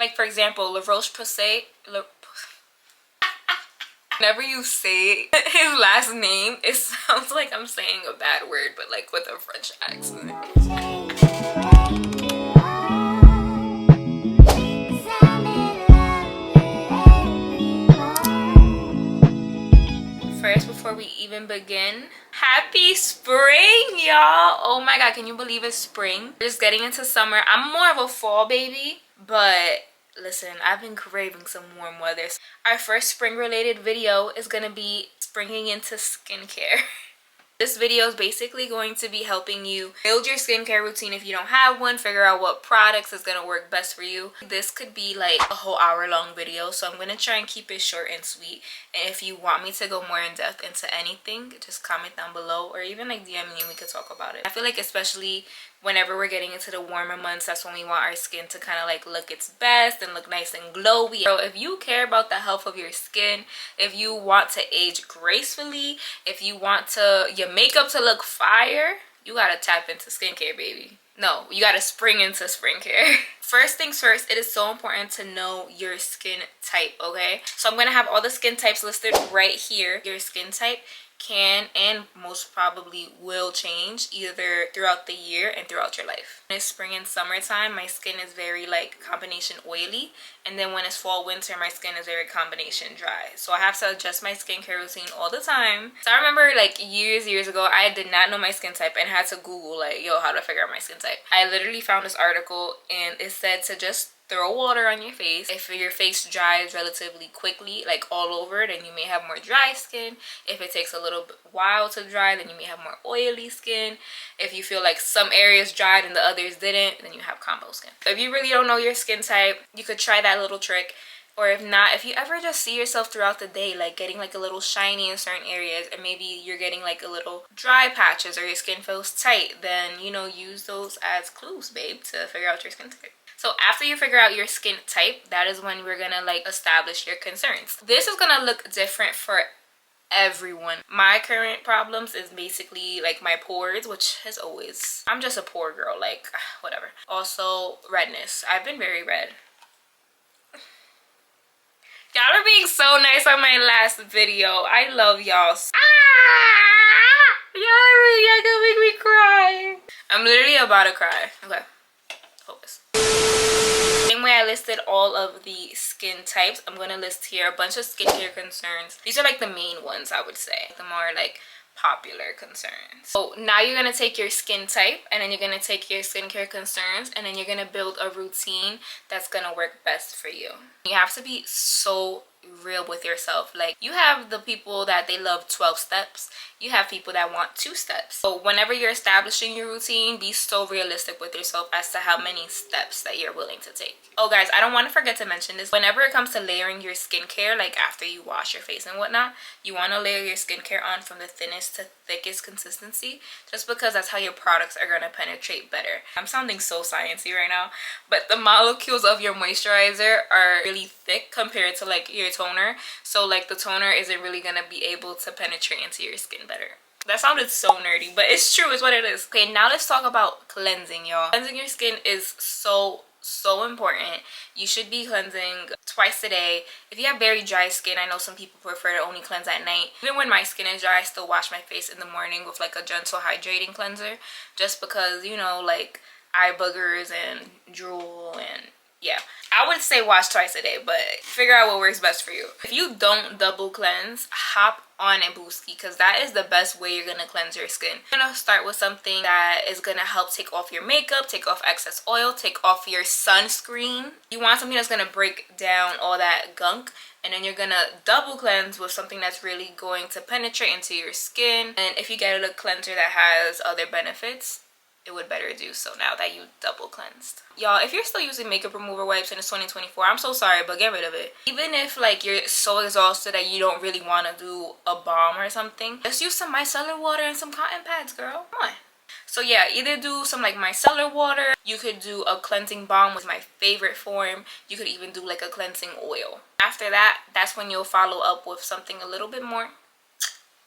Like for example, La Roche-Posay. Whenever you say his last name, it sounds like I'm saying a bad word, but like with a French accent. First, before we even begin, happy spring, y'all. Oh my god, can you believe it's spring? We're just getting into summer. I'm more of a fall baby, but listen, I've been craving some warm weather. Our first spring related video is gonna be springing into skincare. This video is basically going to be helping you build your skincare routine if you don't have one, figure out what products is going to work best for you. This could be like a whole hour-long video, so I'm going to try and keep it short and sweet. And if you want me to go more in depth into anything, just comment down below or even like DM me and we could talk about it. I feel like especially whenever we're getting into the warmer months, that's when we want our skin to kind of like look its best and look nice and glowy. So if you care about the health of your skin, if you want to age gracefully, if you want your makeup to look fire, you gotta tap into skincare, baby. No, you gotta spring into skincare. First things first, it is so important to know your skin type, okay? So I'm gonna have all the skin types listed right here. Your skin type can and most probably will change either throughout the year and throughout your life. When it's spring and summertime, my skin is very like combination oily, and then when it's fall winter, my skin is very combination dry. So I have to adjust my skincare routine all the time. So I remember like years ago, I did not know my skin type and had to Google like, yo, how to figure out my skin type. I literally found this article and it said to just throw water on your face. If your face dries relatively quickly, like all over, then you may have more dry skin. If it takes a little while to dry, then you may have more oily skin. If you feel like some areas dried and the others didn't, then you have combo skin. If you really don't know your skin type, you could try that little trick. Or if not, if you ever just see yourself throughout the day like getting like a little shiny in certain areas, and maybe you're getting like a little dry patches or your skin feels tight, then you know, use those as clues, babe, to figure out your skin type. So after you figure out your skin type, that is when we're gonna like establish your concerns. This is gonna look different for everyone. My current problems is basically like my pores, which has always, I'm just a pore girl, like whatever. Also redness. I've been very red. Y'all are being so nice on my last video. I love y'all. Y'all gonna make me cry. I'm literally about to cry. Okay, focus. Same way I listed all of the skin types, I'm gonna list here a bunch of skincare concerns. These are like the main ones, I would say, the more like popular concerns. So now you're gonna take your skin type, and then you're gonna take your skincare concerns, and then you're gonna build a routine that's gonna work best for you. You have to be so real with yourself. Like, you have the people that they love 12 steps, you have people that want 2 steps. So whenever you're establishing your routine, be so realistic with yourself as to how many steps that you're willing to take. Oh guys, I don't want to forget to mention this. Whenever it comes to layering your skincare, like after you wash your face and whatnot, you want to layer your skincare on from the thinnest to thickest consistency, just because that's how your products are going to penetrate better. I'm sounding so sciencey right now, but the molecules of your moisturizer are really thick compared to like your toner, so like the toner isn't really gonna be able to penetrate into your skin better. That sounded so nerdy, but it's true, it's what it is. Okay, now let's talk about cleansing, y'all. Cleansing your skin is so important. You should be cleansing twice a day. If you have very dry skin, I know some people prefer to only cleanse at night. Even when my skin is dry, I still wash my face in the morning with like a gentle hydrating cleanser, just because, you know, like eye boogers and drool, and yeah, I would say wash twice a day, but figure out what works best for you. If you don't double cleanse, hop on a Booski, because that is the best way you're gonna cleanse your skin. I'm gonna start with something that is gonna help take off your makeup, take off excess oil, take off your sunscreen. You want something that's gonna break down all that gunk, and then you're gonna double cleanse with something that's really going to penetrate into your skin. And if you get a cleanser that has other benefits, it would better do so now that you double cleansed. Y'all, if you're still using makeup remover wipes and it's 2024, I'm so sorry, but get rid of it. Even if like you're so exhausted that you don't really want to do a balm or something, just use some micellar water and some cotton pads, girl. Come on. So yeah, either do some like micellar water, you could do a cleansing balm, was my favorite form. You could even do like a cleansing oil. After that, that's when you'll follow up with something a little bit more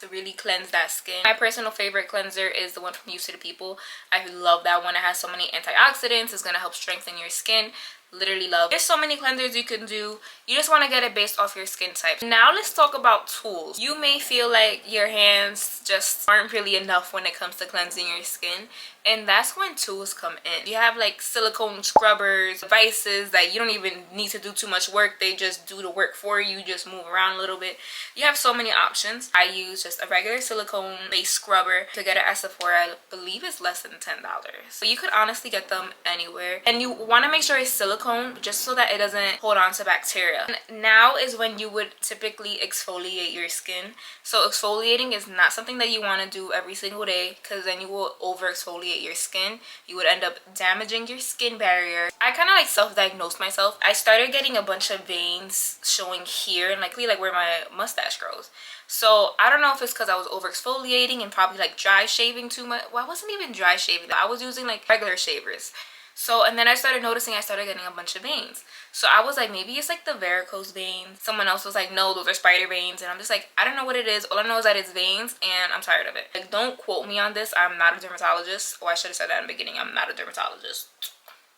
to really cleanse that skin. My personal favorite cleanser is the one from Used to the People. I love that one. It has so many antioxidants. It's going to help strengthen your skin. literally love. There's so many cleansers you can do. You just want to get it based off your skin type. Now let's talk about tools. You may feel like your hands just aren't really enough when it comes to cleansing your skin, and that's when tools come in. You have like silicone scrubbers, devices that you don't even need to do too much work. They just do the work for you. Just move around a little bit. You have so many options. I use just a regular silicone base scrubber. To get it at Sephora, I believe it's less than $10. So you could honestly get them anywhere, and you want to make sure it's silicone just so that it doesn't hold on to bacteria. And now is when you would typically exfoliate your skin. So exfoliating is not something that you want to do every single day, because then you will over exfoliate your skin. You would end up damaging your skin barrier. I kind of like self-diagnosed myself. I started getting a bunch of veins showing here and like where my mustache grows. So I don't know if it's because I was over exfoliating and probably like dry shaving too much. Well, I wasn't even dry shaving. I was using like regular shavers. So, and then I started noticing I started getting a bunch of veins. So I was like, maybe it's like the varicose veins. Someone else was like, no, those are spider veins. And I'm just like, I don't know what it is. All I know is that it's veins, and I'm tired of it. Like, don't quote me on this. I'm not a dermatologist. Oh, I should have said that in the beginning. I'm not a dermatologist.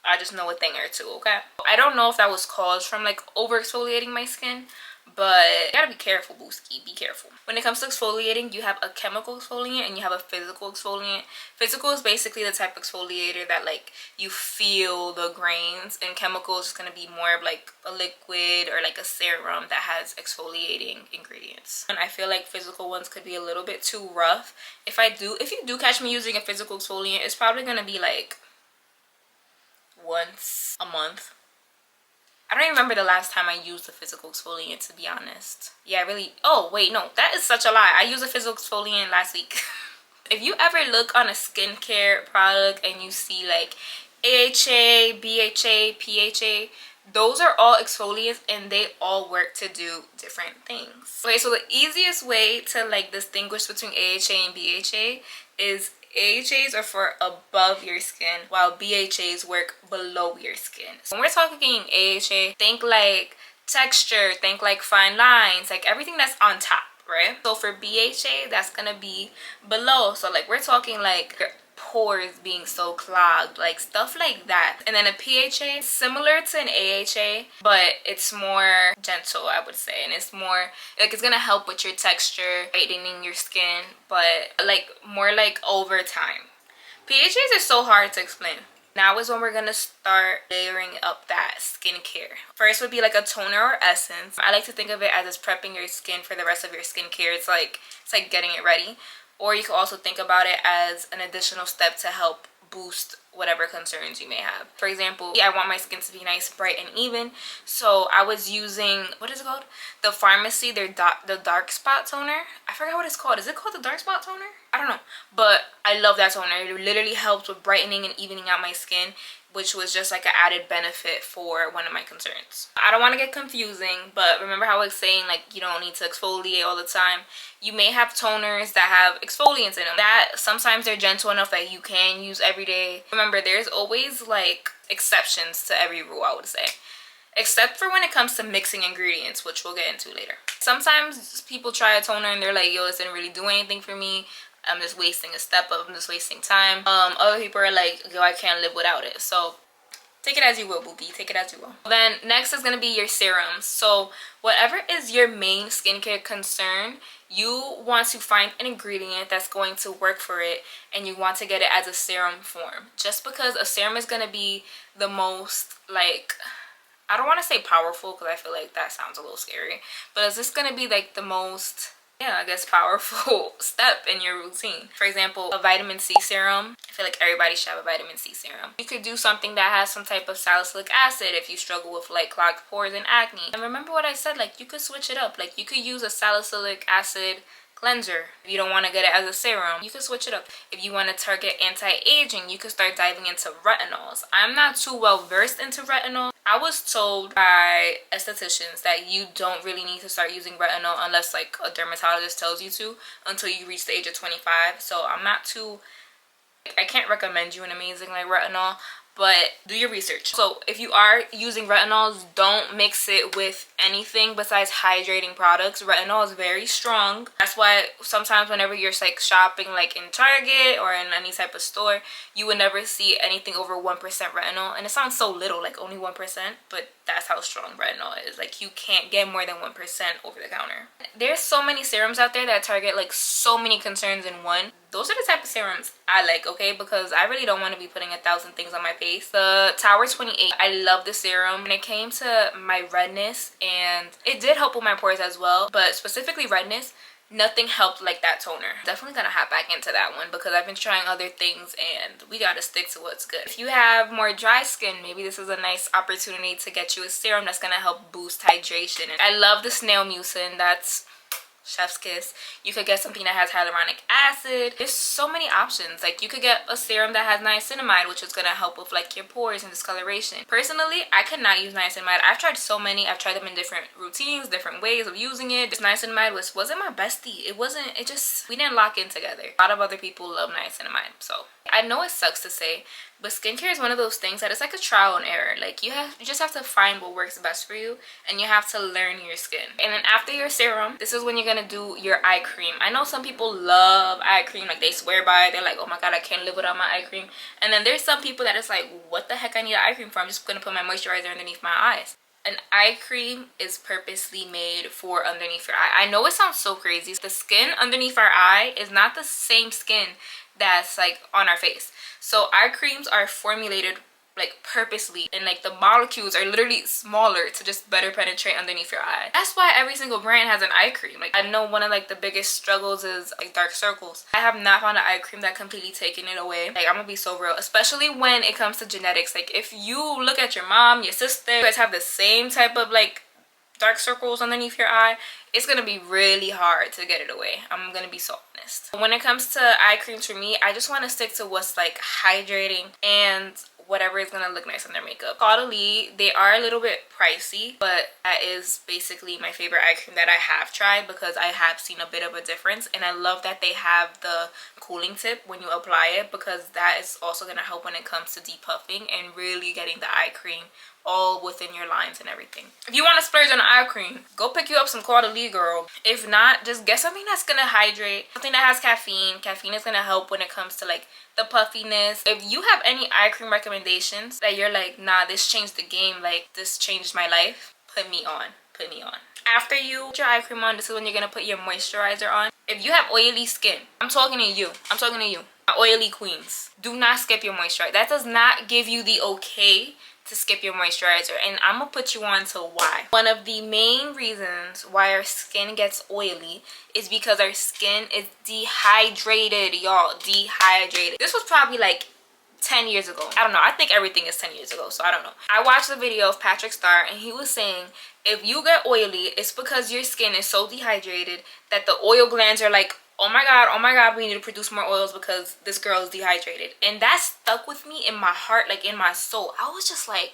I just know a thing or two, okay? I don't know if that was caused from like over exfoliating my skin, but you gotta be careful, booski. Be careful. When it comes to exfoliating, you have a chemical exfoliant and you have a physical exfoliant. Physical is basically the type of exfoliator that like you feel the grains, and chemical is gonna be more of like a liquid or like a serum that has exfoliating ingredients. And I feel like physical ones could be a little bit too rough. If you do catch me using a physical exfoliant, it's probably gonna be like once a month. I don't even remember the last time I used a physical exfoliant, to be honest. Yeah, really. Oh, wait, no. That is such a lie. I used a physical exfoliant last week. If you ever look on a skincare product and you see like AHA, BHA, PHA, those are all exfoliants and they all work to do different things. Okay, so the easiest way to like distinguish between AHA and BHA is AHAs are for above your skin, while BHAs work below your skin. So when we're talking AHA, think like texture, think like fine lines, like everything that's on top, right? So for BHA, that's gonna be below. So like we're talking like your pores being so clogged, like stuff like that. And then a PHA, similar to an AHA, but it's more gentle, I would say, and it's more like it's gonna help with your texture, whitening your skin, but like more like over time. PHAs are so hard to explain. Now is when we're gonna start layering up that skincare. First would be like a toner or essence. I like to think of it as it's prepping your skin for the rest of your skincare. It's like getting it ready. Or you can also think about it as an additional step to help boost whatever concerns you may have. For example, I want my skin to be nice, bright, and even. So I was using, what is it called? The Pharmacy, the dark spot toner. I forgot what it's called. Is it called the dark spot toner? I don't know. But I love that toner. It literally helps with brightening and evening out my skin, which was just like an added benefit for one of my concerns. I don't want to get confusing, but remember how I was saying like you don't need to exfoliate all the time. You may have toners that have exfoliants in them that sometimes they're gentle enough that you can use every day. Remember, there's always like exceptions to every rule, I would say. Except for when it comes to mixing ingredients, which we'll get into later. Sometimes people try a toner and they're like, yo, this didn't really do anything for me. I'm just wasting a step up. I'm just wasting time. Other people are like, yo, I can't live without it. So take it as you will, boopy. Take it as you will. Then next is going to be your serums. So whatever is your main skincare concern, you want to find an ingredient that's going to work for it, and you want to get it as a serum form. Just because a serum is going to be the most like, I don't want to say powerful because I feel like that sounds a little scary, but is this going to be like the most, yeah, I guess powerful step in your routine? For example, a vitamin C serum. I feel like everybody should have a vitamin C serum. You could do something that has some type of salicylic acid if you struggle with like clogged pores and acne. And remember what I said, like you could switch it up. Like you could use a salicylic acid cleanser. If you don't want to get it as a serum, you can switch it up. If you want to target anti-aging, you can start diving into retinols. I'm not too well versed into retinol. I was told by estheticians that you don't really need to start using retinol unless like a dermatologist tells you to until you reach the age of 25. So I'm not too, I can't recommend you an amazing like retinol. but do your research. So if you are using retinols, don't mix it with anything besides hydrating products. Retinol is very strong. That's why sometimes whenever you're like shopping like in Target or in any type of store, you would never see anything over 1% retinol. And it sounds so little, like only 1%, but that's how strong retinol is. Like you can't get more than 1% over the counter. There's so many serums out there that target like so many concerns in one. Those are the type of serums I like, okay? Because I really don't want to be putting 1,000 things on my face. The Tower 28, I love the serum. When it came to my redness, and it did help with my pores as well, but specifically redness, nothing helped like that toner. Definitely gonna hop back into that one because I've been trying other things and we gotta stick to what's good. If you have more dry skin, maybe this is a nice opportunity to get you a serum that's gonna help boost hydration. And I love the snail mucin. That's chef's kiss. You could get something that has hyaluronic acid. There's so many options. Like you could get a serum that has niacinamide, which is gonna help with like your pores and discoloration. Personally, I could not use niacinamide. I've tried so many. I've tried them in different routines, different ways of using it. This niacinamide wasn't my bestie. We didn't lock in together. A lot of other people love niacinamide, so I know it sucks to say, but skincare is one of those things that it's like a trial and error. Like you just have to find what works best for you, and you have to learn your skin. And then after your serum, this is when you're gonna do your eye cream. I know some people love eye cream, like they swear by it. They're like, oh my god, I can't live without my eye cream. And then there's some people that it's like, what the heck I need an eye cream for? I'm just gonna put my moisturizer underneath my eyes. An eye cream is purposely made for underneath your eye. I know it sounds so crazy. The skin underneath our eye is not the same skin that's like on our face. So eye creams are formulated like purposely, and like the molecules are literally smaller to just better penetrate underneath your eye. That's why every single brand has an eye cream. Like I know one of like the biggest struggles is like dark circles. I have not found an eye cream that completely taken it away. Like I'm gonna be so real, especially when it comes to genetics. Like if you look at your mom, your sister, you guys have the same type of like dark circles underneath your eye, it's gonna be really hard to get it away. I'm gonna be so honest. When it comes to eye creams, for me, I just want to stick to what's like hydrating and whatever is gonna look nice on their makeup. Caudalie, they are a little bit pricey, but that is basically my favorite eye cream that I have tried because I have seen a bit of a difference. And I love that they have the cooling tip when you apply it, because that is also gonna help when it comes to depuffing and really getting the eye cream all within your lines and everything. If you want to splurge on an eye cream, go pick you up some Caudalie, girl. If not, just get something that's gonna hydrate, something that has caffeine. Caffeine is gonna help when it comes to like the puffiness. If you have any eye cream recommendations that you're like, nah, this changed the game, like this changed my life, put me on. After you put your eye cream on, this is when you're gonna put your moisturizer on. If you have oily skin, I'm talking to you, my oily queens, do not skip your moisturizer. That does not give you the okay to skip your moisturizer, and I'm gonna put you on to why. One of the main reasons why our skin gets oily is because our skin is dehydrated, y'all. Dehydrated. This was probably like 10 years ago. I don't know. I think everything is 10 years ago, so I don't know. I watched the video of Patrick Star, and he was saying if you get oily, it's because your skin is so dehydrated that the oil glands are like, oh my god, we need to produce more oils because this girl is dehydrated. And that stuck with me in my heart, like in my soul. I was just like,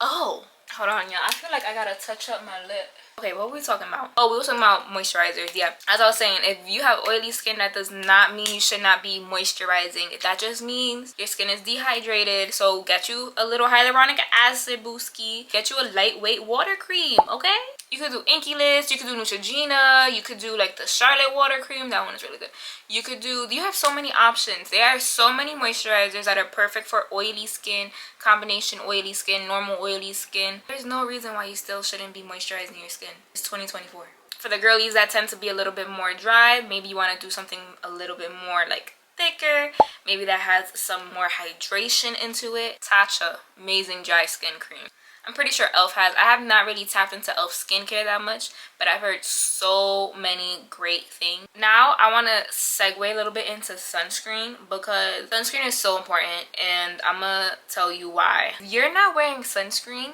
oh, hold on, y'all. I feel like I gotta touch up my lip. Okay, what were we talking about? Oh, we were talking about moisturizers. Yeah, as I was saying, if you have oily skin, that does not mean you should not be moisturizing. That just means your skin is dehydrated. So get you a little hyaluronic acid booski. Get you a lightweight water cream, okay? You could do Inky List, you could do Neutrogena, you could do like the Charlotte water cream. That one is really good. You have so many options. There are so many moisturizers that are perfect for oily skin, combination oily skin, normal oily skin. There's no reason why you still shouldn't be moisturizing your skin. It's 2024. For the girlies that tend to be a little bit more dry, maybe you want to do something a little bit more like thicker, maybe that has some more hydration into it. Tatcha, amazing dry skin cream. I'm pretty sure e.l.f. has. I have not really tapped into e.l.f. skincare that much, but I've heard so many great things. Now I want to segue a little bit into sunscreen, because sunscreen is so important, and I'm gonna tell you why. If you're not wearing sunscreen,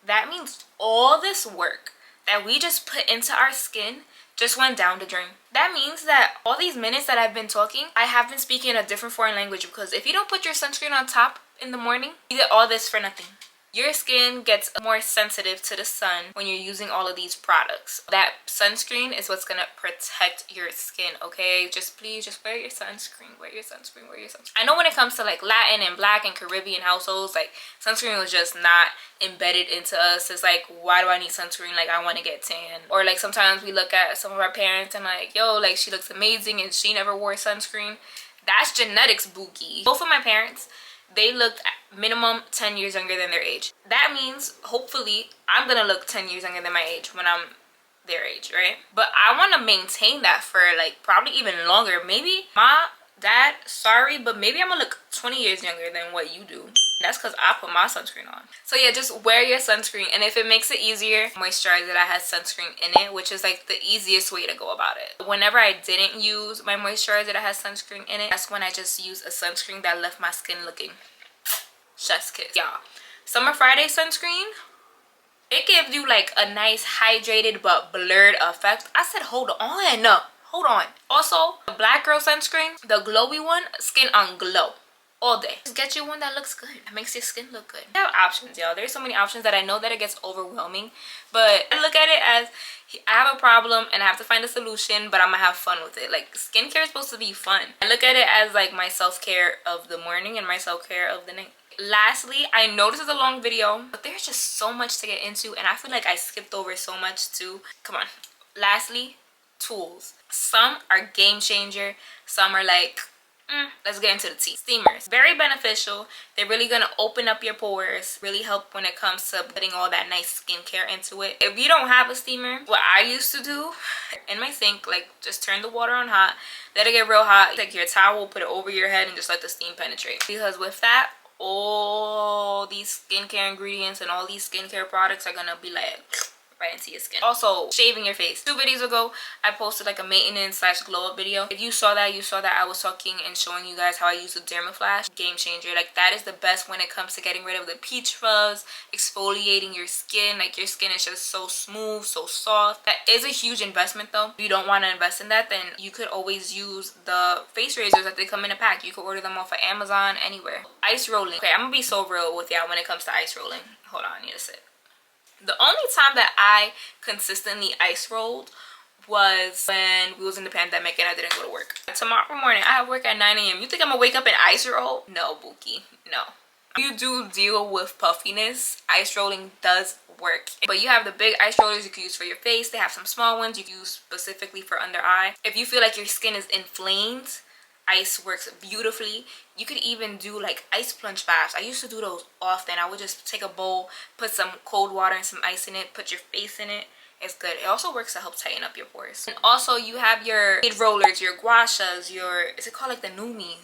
that means all this work that we just put into our skin just went down the drain. That means that all these minutes that I've been talking, I have been speaking a different foreign language, because if you don't put your sunscreen on top in the morning, you did all this for nothing. your skin gets more sensitive to the sun when you're using all of these products. That sunscreen is what's gonna protect your skin, okay? Just please, just wear your sunscreen, wear your sunscreen, wear your sunscreen. I know when it comes to like Latin and Black and Caribbean households, like sunscreen was just not embedded into us. It's like, why do I need sunscreen? Like, I want to get tan. Or like sometimes we look at some of our parents and like, yo, like she looks amazing and she never wore sunscreen. That's genetics, bookie. Both of my parents, they looked minimum 10 years younger than their age. That means hopefully I'm gonna look 10 years younger than my age when I'm their age, right? But I want to maintain that for like probably even longer. Maybe my dad, sorry, but maybe I'm gonna look 20 years younger than what you do. That's because I put my sunscreen on. So yeah, just wear your sunscreen, and if it makes it easier, moisturizer that has sunscreen in it, which is like the easiest way to go about it. Whenever I didn't use my moisturizer that has sunscreen in it, that's when I just used a sunscreen that left my skin looking chef's kiss. Y'all, Summer Friday sunscreen, it gives you like a nice hydrated but blurred effect. I said hold on. Also, the Black Girl sunscreen, the glowy one, skin on glow all day. Just get you one that looks good, that makes your skin look good. I have options, y'all. There's so many options that I know that it gets overwhelming, but I look at it as I have a problem and I have to find a solution, but I'm gonna have fun with it. Like, skincare is supposed to be fun. I look at it as like my self-care of the morning and my self-care of the night. Lastly, I know this is a long video, but there's just so much to get into and I feel like I skipped over so much too. Come on. Lastly, tools. Some are game changer, some are like let's get into the tea. Steamers, very beneficial. They're really gonna open up your pores, really help when it comes to putting all that nice skincare into it. If you don't have a steamer, what I used to do in my sink, like just turn the water on hot, let it get real hot, take your towel, put it over your head and just let the steam penetrate. Because with that, all these skincare ingredients and all these skincare products are gonna be like right into your skin. Also, shaving your face. 2 videos ago, I posted like a maintenance / glow up video. If you saw that, you saw that I was talking and showing you guys how I use the Dermaflash. Game changer. Like, that is the best when it comes to getting rid of the peach fuzz, exfoliating your skin. Like, your skin is just so smooth, so soft. That is a huge investment though. If you don't want to invest in that, then you could always use the face razors that they come in a pack. You could order them off of Amazon, anywhere. Ice rolling. Okay, I'm gonna be so real with y'all when it comes to ice rolling. Hold on, I need to sit. The only time that I consistently ice rolled was when we was in the pandemic and I didn't go to work. Tomorrow morning, I have work at 9 a.m. You think I'm gonna wake up and ice roll? No, bookie, no. You do deal with puffiness, ice rolling does work. But you have the big ice rollers you can use for your face. They have some small ones you can use specifically for under eye. If you feel like your skin is inflamed, ice works beautifully. You could even do like ice plunge baths. I used to do those often. I would just take a bowl, put some cold water and some ice in it, put your face in it. It's good. It also works to help tighten up your pores. And also you have your shade rollers, your gua shas, your, is it called like the Numi,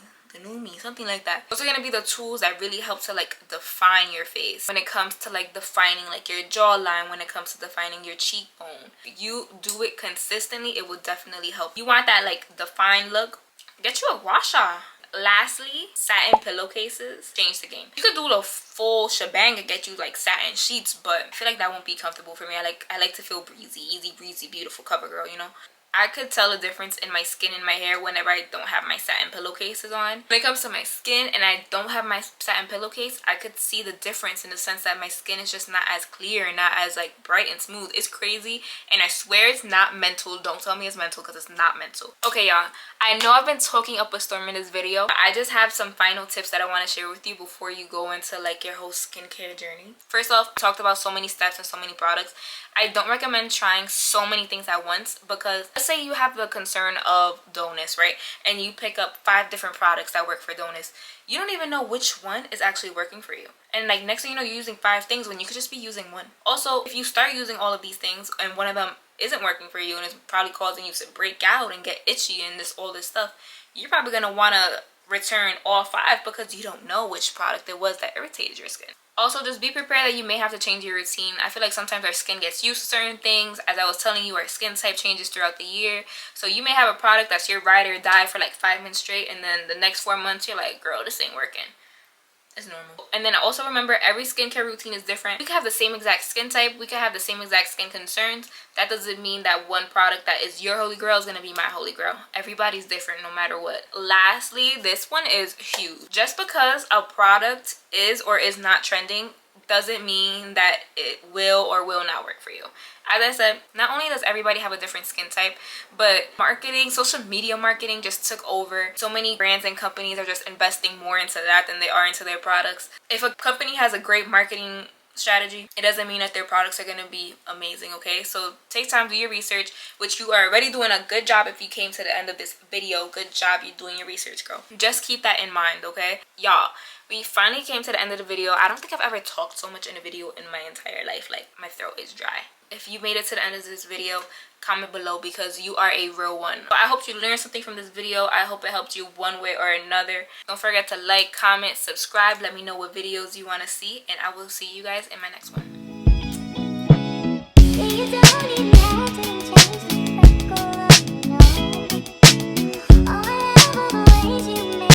something like that. Those are gonna be the tools that really help to like define your face when it comes to like defining like your jawline, when it comes to defining your cheekbone. If you do it consistently, it will definitely help. You want that like defined look, get you a gua sha. Lastly, satin pillowcases change the game. You could do the full shebang and get you like satin sheets, but I feel like that won't be comfortable for me. I like to feel breezy, easy breezy, beautiful cover girl, you know. I could tell a difference in my skin and my hair whenever I don't have my satin pillowcases on. When it comes to my skin and I don't have my satin pillowcase, I could see the difference in the sense that my skin is just not as clear and not as like bright and smooth. It's crazy, and I swear it's not mental. Don't tell me it's mental, because it's not mental. Okay, y'all, I know I've been talking up a storm in this video. I just have some final tips that I want to share with you before you go into like your whole skincare journey. First off, talked about so many steps and so many products. I don't recommend trying so many things at once, because let's say you have the concern of dullness, right? And you pick up 5 different products that work for dullness. You don't even know which one is actually working for you. And like next thing you know, you're using 5 things when you could just be using 1. Also, if you start using all of these things and one of them isn't working for you and it's probably causing you to break out and get itchy and all this stuff, you're probably going to want to return all 5 because you don't know which product it was that irritated your skin. Also, just be prepared that you may have to change your routine. I feel like sometimes our skin gets used to certain things. As I was telling you, our skin type changes throughout the year. So you may have a product that's your ride or die for like 5 months straight, and then the next 4 months you're like, girl, this ain't working. It's normal. And then also remember, every skincare routine is different. We can have the same exact skin type. We can have the same exact skin concerns. That doesn't mean that one product that is your holy grail is going to be my holy grail. Everybody's different no matter what. Lastly, this one is huge. Just because a product is or is not trending doesn't mean that it will or will not work for you. As I said, not only does everybody have a different skin type, but marketing, social media marketing just took over. So many brands and companies are just investing more into that than they are into their products. If a company has a great marketing strategy, it doesn't mean that their products are going to be amazing. Okay, so take time, do your research, which you are already doing a good job. If you came to the end of this video, good job, you doing your research, girl. Just keep that in mind. Okay, y'all, we finally came to the end of the video. I don't think I've ever talked so much in a video in my entire life. Like, my throat is dry. If you made it to the end of this video, comment below, because you are a real one. So I hope you learned something from this video. I hope it helped you one way or another. Don't forget to like, comment, subscribe. Let me know what videos you want to see, and I will see you guys in my next one.